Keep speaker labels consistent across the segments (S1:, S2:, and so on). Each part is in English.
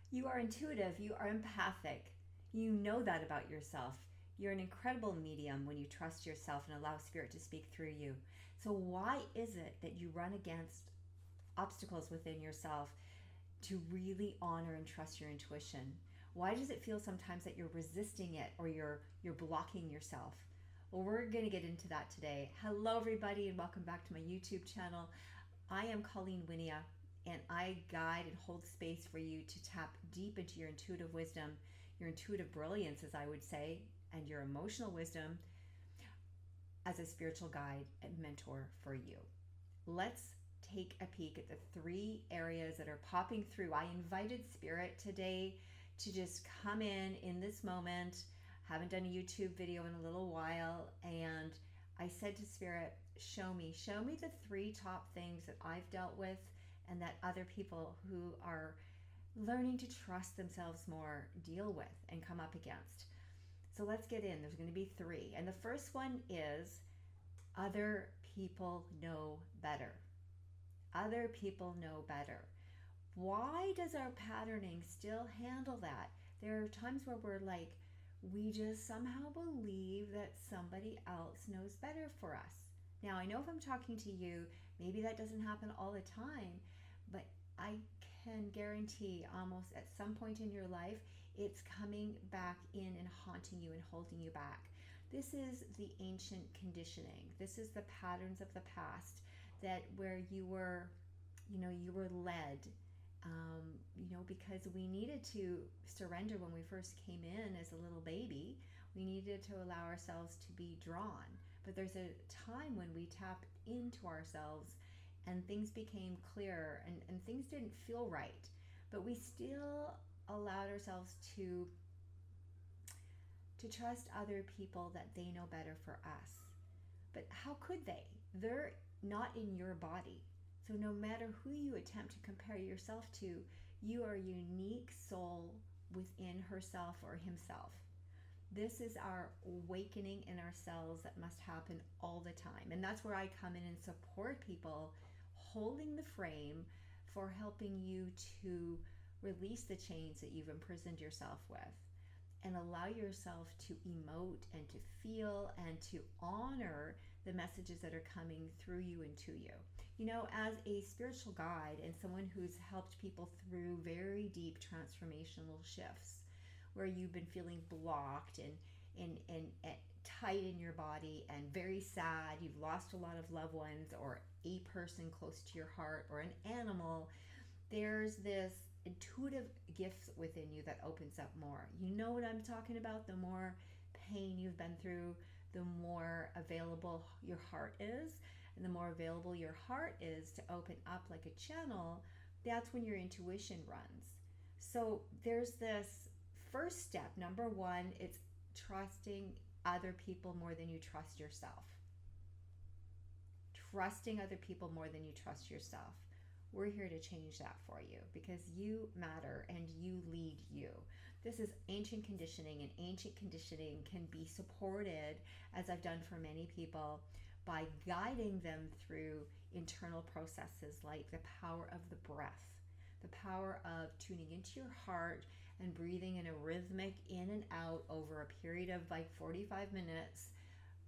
S1: You are intuitive, you are empathic. You know that about yourself. You're an incredible medium when you trust yourself and allow spirit to speak through you. So, why is it that you run against obstacles within yourself to really honor and trust your intuition? Why does it feel sometimes that you're resisting it or you're blocking yourself? Well, we're going to get into that today. Hello, everybody, and welcome back to my YouTube channel. I am Colleen Wynia, and I guide and hold space for you to tap deep into your intuitive wisdom, your intuitive brilliance, as I would say, and your emotional wisdom as a spiritual guide and mentor for you. Let's take a peek at the 3 areas that are popping through. I invited Spirit today to just come in this moment. Haven't done a YouTube video in a little while, and I said to Spirit, show me the 3 top things that I've dealt with and that other people who are learning to trust themselves more deal with and come up against. So let's get in. There's going to be 3. And the first one is other people know better. Other people know better. Why does our patterning still handle that? There are times where we're like, we just somehow believe that somebody else knows better for us. Now, I know if I'm talking to you, maybe that doesn't happen all the time, but I can guarantee almost at some point in your life, it's coming back in and haunting you and holding you back. This is the ancient conditioning. This is the patterns of the past that where you were led, because we needed to surrender when we first came in as a little baby. We needed to allow ourselves to be drawn. But there's a time when we tapped into ourselves and things became clearer and things didn't feel right. But we still allowed ourselves to trust other people that they know better for us. But how could they? They're not in your body. So no matter who you attempt to compare yourself to, you are a unique soul within herself or himself. This is our awakening in ourselves that must happen all the time. And that's where I come in and support people holding the frame for helping you to release the chains that you've imprisoned yourself with and allow yourself to emote and to feel and to honor the messages that are coming through you and to you. You know, as a spiritual guide and someone who's helped people through very deep transformational shifts where you've been feeling blocked and tight in your body and very sad, you've lost a lot of loved ones or a person close to your heart or an animal, there's this intuitive gift within you that opens up more. You know what I'm talking about? The more pain you've been through, the more available your heart is. And the more available your heart is to open up like a channel, that's when your intuition runs. So there's this first step. Number 1, it's trusting other people more than you trust yourself. Trusting other people more than you trust yourself. We're here to change that for you because you matter and you lead you. This is ancient conditioning, and ancient conditioning can be supported, as I've done for many people, by guiding them through internal processes like the power of the breath, the power of tuning into your heart and breathing in a rhythmic in and out over a period of like 45 minutes,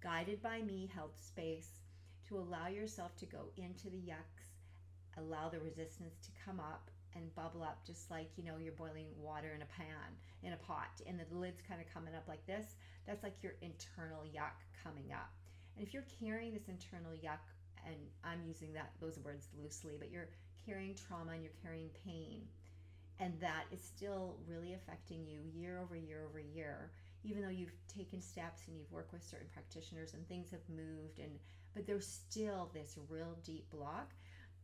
S1: guided by me, held space to allow yourself to go into the yucks, allow the resistance to come up and bubble up, just like, you're boiling water in a pot, and the lid's kind of coming up like this. That's like your internal yuck coming up. And if you're carrying this internal yuck, and I'm using those words loosely, but you're carrying trauma and you're carrying pain, and that is still really affecting you year over year over year, even though you've taken steps and you've worked with certain practitioners and things have moved, but there's still this real deep block.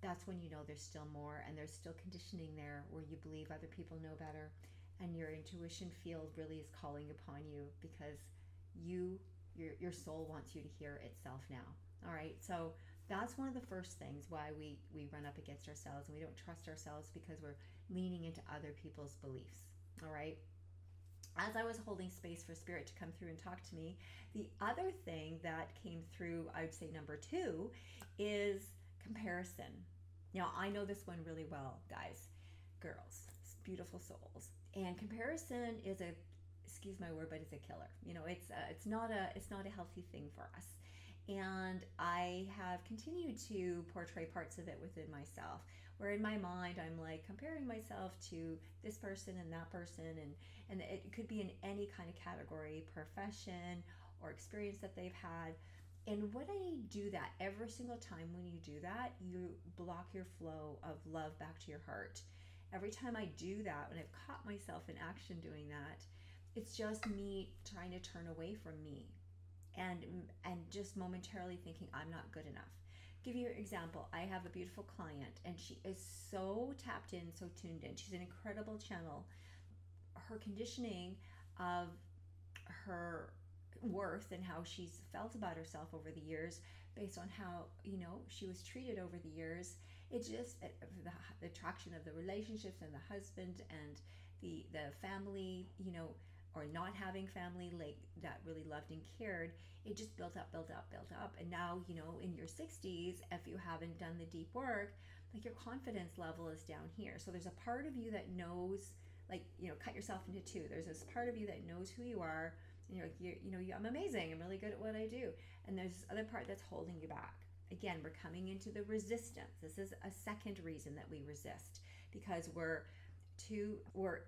S1: That's when you know there's still more, and there's still conditioning there where you believe other people know better, and your intuition field really is calling upon you because your soul wants you to hear itself now. All right, so that's one of the first things why we run up against ourselves and we don't trust ourselves, because we're leaning into other people's beliefs. All right. As I was holding space for Spirit to come through and talk to me, the other thing that came through, I'd say number 2, is comparison. Now, I know this one really well, guys, girls, beautiful souls. And comparison is a, excuse my word, but it's a killer. It's not a healthy thing for us. And I have continued to portray parts of it within myself, where in my mind I'm like comparing myself to this person and that person, and it could be in any kind of category, profession or experience that they've had. And when I do that, every single time when you do that, you block your flow of love back to your heart. Every time I do that, when I've caught myself in action doing that, it's just me trying to turn away from me and just momentarily thinking I'm not good enough. Give you an example. I have a beautiful client, and she is so tapped in, so tuned in. She's an incredible channel. Her conditioning of her worth and how she's felt about herself over the years, based on how she was treated over the years, it just the attraction of the relationships and the husband and the family, or not having family like that really loved and cared, it just built up. And now, in your 60s, if you haven't done the deep work, like, your confidence level is down here. So there's a part of you that knows, like, cut yourself into two. There's this part of you that knows who you are, and you're like, I'm amazing, I'm really good at what I do. And there's this other part that's holding you back. Again, we're coming into the resistance. This is a second reason that we resist, because we're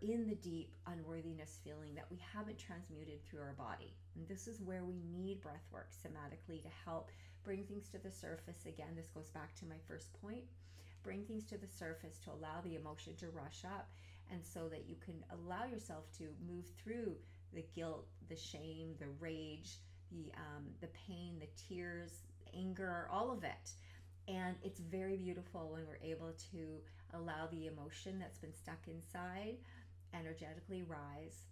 S1: in the deep unworthiness feeling that we haven't transmuted through our body. And this is where we need breath work somatically to help bring things to the surface. Again, this goes back to my first point. Bring things to the surface to allow the emotion to rush up, and so that you can allow yourself to move through the guilt, the shame, the rage, the pain, the tears, anger, all of it. And it's very beautiful when we're able to allow the emotion that's been stuck inside energetically rise.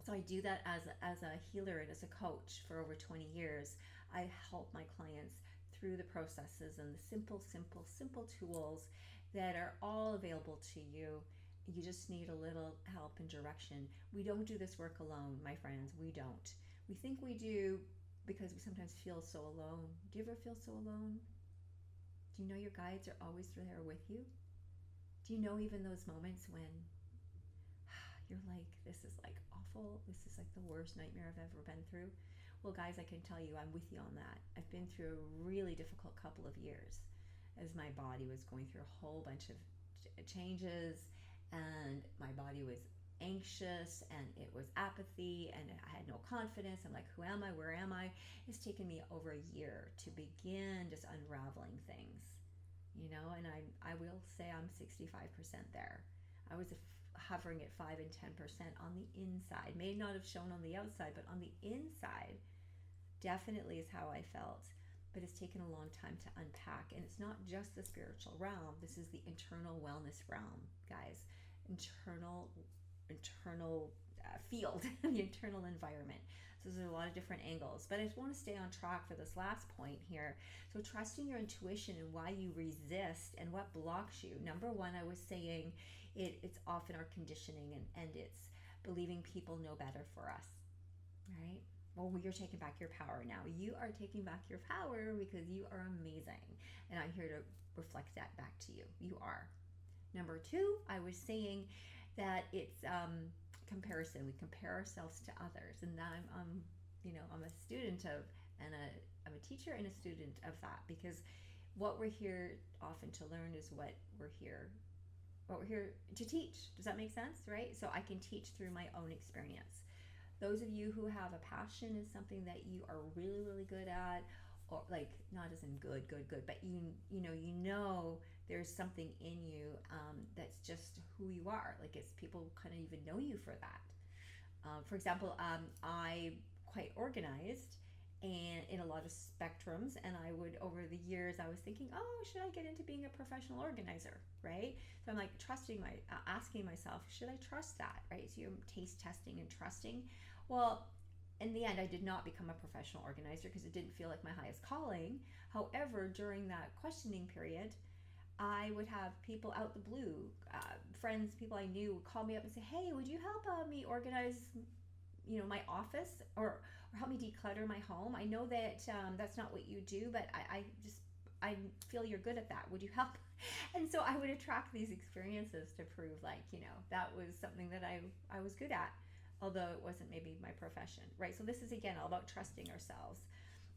S1: So I do that as a healer and as a coach for over 20 years. I help my clients through the processes and the simple tools that are all available to you. You just need a little help and direction. We don't do this work alone, my friends. We don't. We think we do because we sometimes feel so alone. Do you ever feel so alone? Do you know your guides are always there with you? Do you know even those moments when you're like, this is like awful, this is like the worst nightmare I've ever been through? Well, guys, I can tell you I'm with you on that. I've been through a really difficult couple of years as my body was going through a whole bunch of changes, and my body was anxious, and it was apathy, and I had no confidence. I'm like, who am I? Where am I? It's taken me over a year to begin just unraveling things, and I will say I'm 65% there. I was hovering at 5 and 10% on the inside. May not have shown on the outside, but on the inside definitely is how I felt. But it's taken a long time to unpack. And it's not just the spiritual realm. This is the internal wellness realm, guys. Internal field, the internal environment. So there's a lot of different angles. But I just want to stay on track for this last point here. So trusting your intuition and why you resist and what blocks you. Number one, I was saying it's often our conditioning, and it's believing people know better for us, right? Well, you're taking back your power now. You are taking back your power because you are amazing. And I'm here to reflect that back to you. You are. Number two, I was saying that it's comparison. We compare ourselves to others. And now I'm a student of, and I'm a teacher and a student of that, because what we're here often to learn is what we're here to teach. Does that make sense, right? So I can teach through my own experience. Those of you who have a passion is something that you are really, really good at, or like not as in good, but you know there's something in you that's just who you are. Like, it's people kind of even know you for that. For example, I quite organized and in a lot of spectrums, and I would, over the years, I was thinking, oh, should I get into being a professional organizer, right? So I'm like asking myself, should I trust that, right? So you're taste testing and trusting. Well, in the end, I did not become a professional organizer because it didn't feel like my highest calling. However, during that questioning period, I would have people out the blue, friends, people I knew, would call me up and say, hey, would you help me organize my office, or help me declutter my home? I know that that's not what you do, but I just I feel you're good at that. Would you help? And so I would attract these experiences to prove, like, that was something that I was good at, although it wasn't maybe my profession, right? So this is, again, all about trusting ourselves.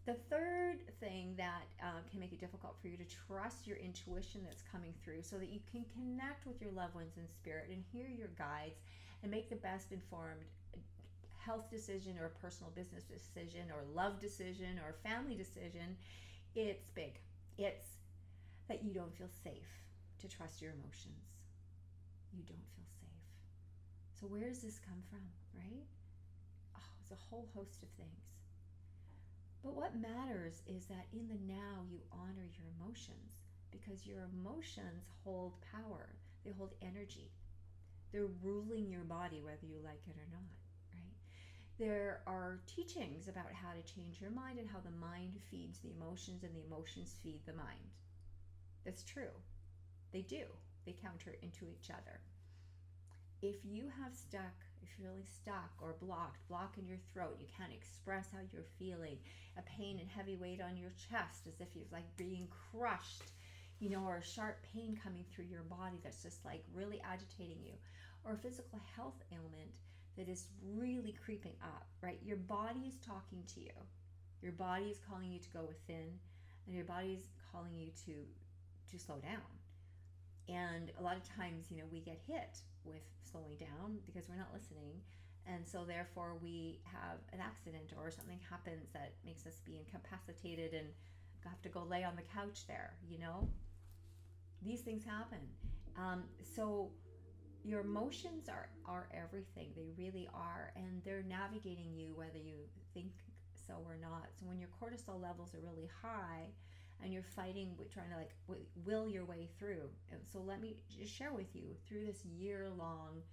S1: The third thing that can make it difficult for you to trust your intuition that's coming through, so that you can connect with your loved ones in spirit and hear your guides and make the best informed health decision or personal business decision or love decision or family decision. It's big. It's that you don't feel safe to trust your emotions. You don't feel safe. So where does this come from, right? Oh, it's a whole host of things. But what matters is that in the now you honor your emotions, because your emotions hold power. They hold energy. They're ruling your body whether you like it or not, right? There are teachings about how to change your mind and how the mind feeds the emotions and the emotions feed the mind. That's true. They do. They counter into each other. If you're really stuck or block in your throat, you can't express how you're feeling, a pain and heavy weight on your chest as if you're like being crushed, or a sharp pain coming through your body that's just like really agitating you, or a physical health ailment that is really creeping up, right? Your body is talking to you. Your body is calling you to go within, and your body is calling you to slow down. And a lot of times, we get hit with slowing down because we're not listening. And so therefore we have an accident or something happens that makes us be incapacitated and have to go lay on the couch there, These things happen. So your emotions are everything. They really are. And they're navigating you whether you think so or not. So when your cortisol levels are really high, and you're fighting with trying to will your way through. And so let me just share with you, through this year-long,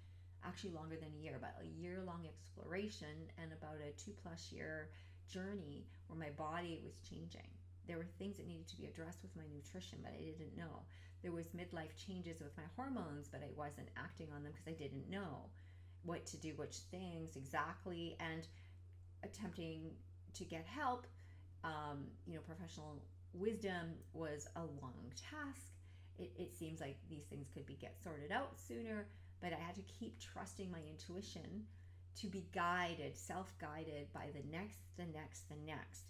S1: actually longer than a year, but a year-long exploration and about a 2+ year journey where my body was changing. There were things that needed to be addressed with my nutrition, but I didn't know. There was midlife changes with my hormones, but I wasn't acting on them because I didn't know what to do, which things exactly, and attempting to get help, professional wisdom was a long task. It seems like these things could get sorted out sooner, but I had to keep trusting my intuition to be guided, self-guided by the next.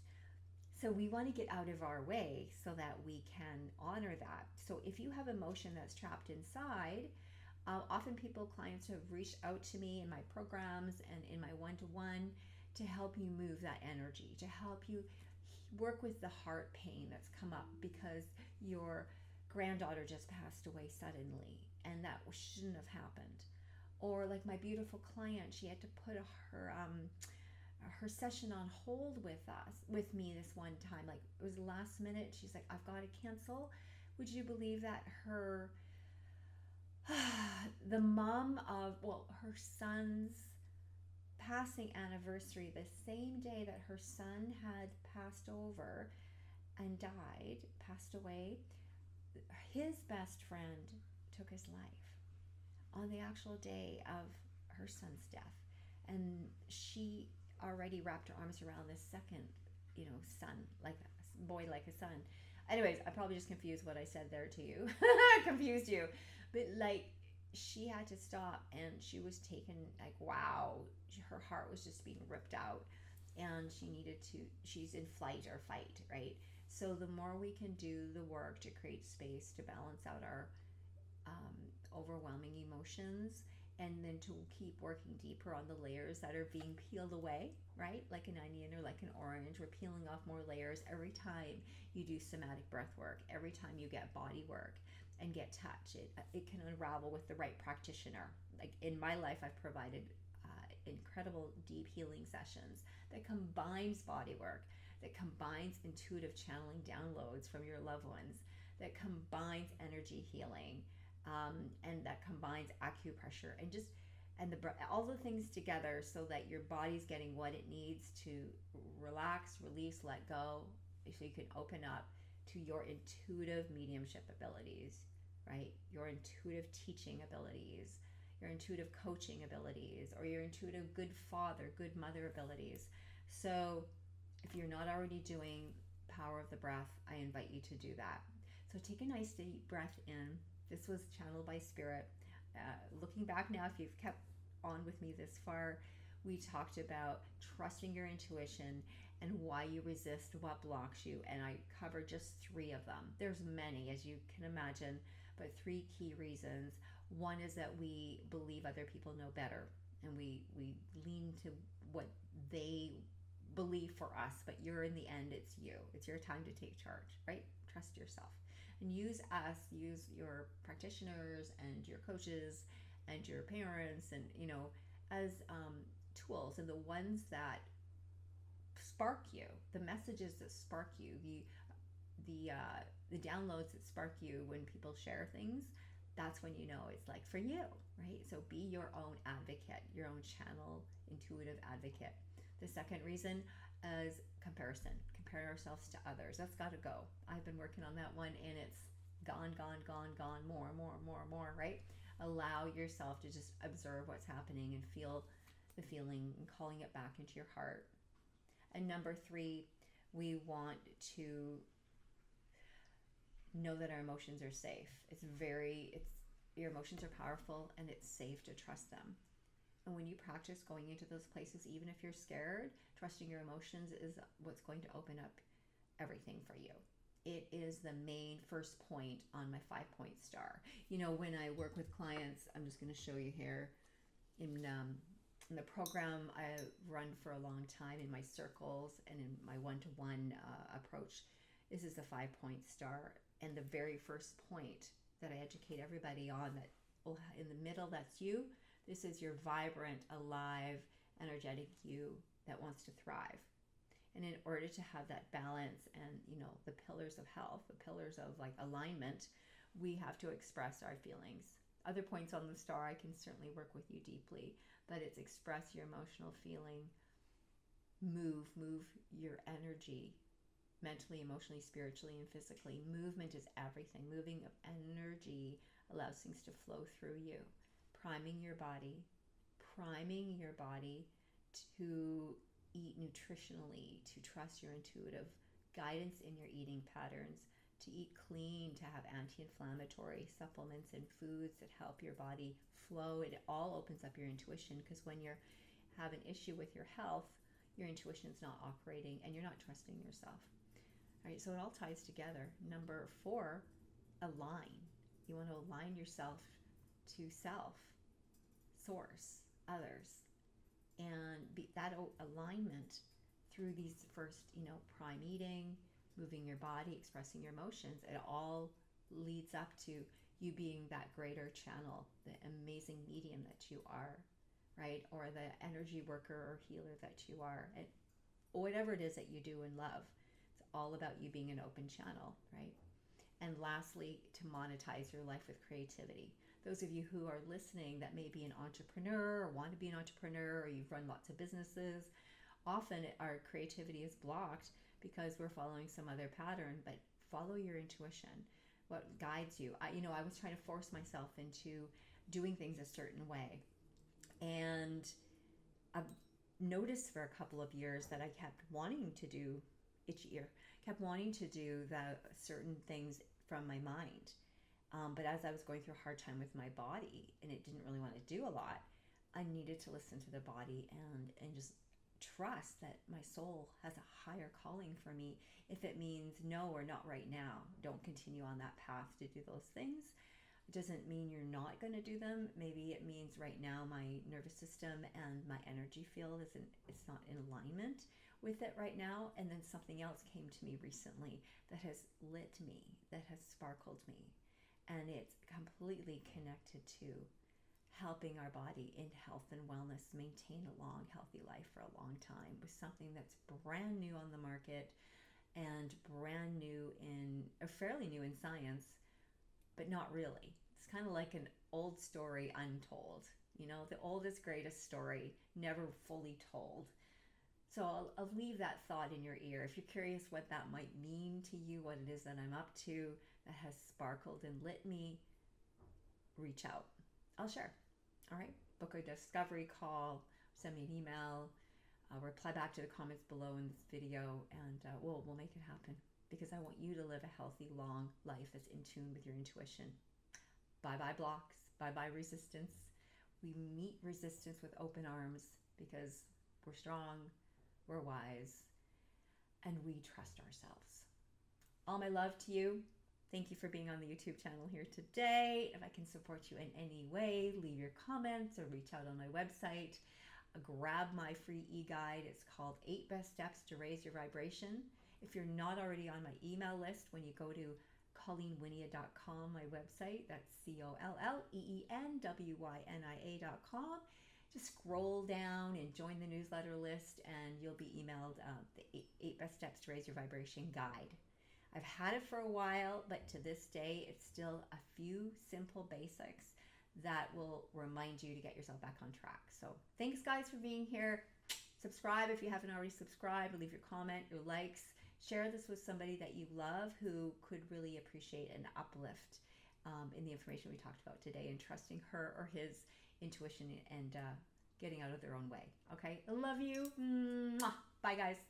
S1: So we want to get out of our way so that we can honor that. So if you have emotion that's trapped inside, often clients have reached out to me in my programs and in my one-to-one to help you move that energy, to help you work with the heart pain that's come up because your granddaughter just passed away suddenly and that shouldn't have happened. Or like my beautiful client, she had to put her session on hold with me this one time. Like, it was last minute. She's like, I've got to cancel. Would you believe that the mom of her son's passing anniversary, the same day that her son had passed away, his best friend took his life on the actual day of her son's death. And she already wrapped her arms around this second, son, like a boy, like a son. Anyways, I probably just confused what I said there to you. Confused you. But she had to stop, and she was taken, wow, her heart was just being ripped out, and she's in flight or fight, right? So the more we can do the work to create space to balance out our overwhelming emotions, and then to keep working deeper on the layers that are being peeled away, right? Like an onion or like an orange, we're peeling off more layers every time you do somatic breath work, every time you get body work and get touch. It can unravel with the right practitioner. Like in my life, I've provided incredible deep healing sessions that combines body work, that combines intuitive channeling downloads from your loved ones, that combines energy healing, and that combines acupressure and all the things together so that your body's getting what it needs to relax, release, let go, so you can open up to your intuitive mediumship abilities, right? Your intuitive teaching abilities, your intuitive coaching abilities, or your intuitive good father, good mother abilities. So if you're not already doing power of the breath, I invite you to do that. So take a nice deep breath in. This was channeled by Spirit. Looking back now, if you've kept on with me this far, we talked about trusting your intuition and why you resist what blocks you. And I covered just 3 of them. There's many, as you can imagine, but 3 key reasons. One is that we believe other people know better, and we lean to what they believe for us, but you're in the end, it's you. It's your time to take charge, right? Trust yourself. And use your practitioners and your coaches and your parents and, as tools, and the ones that spark you, the messages that spark you, the downloads that spark you when people share things. That's when you know it's like for you, right? So be your own advocate, your own channel, intuitive advocate. The second reason is comparison. Compare ourselves to others. That's got to go. I've been working on that one, and it's gone, more, right? Allow yourself to just observe what's happening and feel the feeling and calling it back into your heart. And number 3, we want to know that our emotions are safe. Your emotions are powerful, and it's safe to trust them. And when you practice going into those places, even if you're scared, trusting your emotions is what's going to open up everything for you. It is the main first point on my 5-point star. When I work with clients, I'm just going to show you here in the program I run for a long time, in my circles and in my one-to-one approach. This is the 5-point star. And the very first point that I educate everybody on, that in the middle, that's you. This is your vibrant, alive, energetic you that wants to thrive. And in order to have that balance and, the pillars of health, the pillars of alignment, we have to express our feelings. Other points on the star, I can certainly work with you deeply, but it's express your emotional feeling, move your energy, mentally, emotionally, spiritually, and physically. Movement is everything. Moving of energy allows things to flow through you. Priming your body to eat nutritionally, to trust your intuitive guidance in your eating patterns, to eat clean, to have anti-inflammatory supplements and foods that help your body flow. It all opens up your intuition, because when you have an issue with your health, your intuition's not operating and you're not trusting yourself. All right, so it all ties together. Number 4, align. You want to align yourself to self, source, others, and that alignment through these first, prime eating, moving your body, expressing your emotions. It all leads up to you being that greater channel, the amazing medium that you are, right? Or the energy worker or healer that you are. And whatever it is that you do and love, it's all about you being an open channel, right? And lastly, to monetize your life with creativity. Those of you who are listening that may be an entrepreneur or want to be an entrepreneur, or you've run lots of businesses, often our creativity is blocked because we're following some other pattern. But follow your intuition, what guides you. I was trying to force myself into doing things a certain way, and I've noticed for a couple of years that I kept wanting to do the certain things from my mind. But as I was going through a hard time with my body and it didn't really want to do a lot, I needed to listen to the body and just trust that my soul has a higher calling for me. If it means no, or not right now, don't continue on that path to do those things. It doesn't mean you're not going to do them. Maybe it means right now my nervous system and my energy field it's not in alignment with it right now. And then something else came to me recently that has lit me, that has sparkled me. And it's completely connected to helping our body in health and wellness maintain a long, healthy life for a long time, with something that's brand new on the market and fairly new in science, but not really. It's kind of like an old story untold. The oldest, greatest story, never fully told. So I'll leave that thought in your ear. If you're curious what that might mean to you, what it is that I'm up to that has sparkled and lit me, reach out. I'll share. All right? Book a discovery call, send me an email, reply back to the comments below in this video, and we'll make it happen. because I want you to live a healthy, long life that's in tune with your intuition. Bye-bye blocks. Bye-bye resistance. We meet resistance with open arms because we're strong, we're wise, and we trust ourselves. All my love to you. Thank you for being on the YouTube channel here today. If I can support you in any way, leave your comments or reach out on my website. Grab my free e-guide. It's called 8 Best Steps to Raise Your Vibration. If you're not already on my email list, when you go to ColleenWynia.com, my website, that's ColleenWynia.com, just scroll down and join the newsletter list, and you'll be emailed the 8 Best Steps to Raise Your Vibration guide. I've had it for a while, but to this day, it's still a few simple basics that will remind you to get yourself back on track. So thanks, guys, for being here. Subscribe if you haven't already subscribed. Leave your comment, your likes. Share this with somebody that you love who could really appreciate an uplift in the information we talked about today, and trusting her or his intuition and getting out of their own way. Okay? I love you. Mwah. Bye, guys.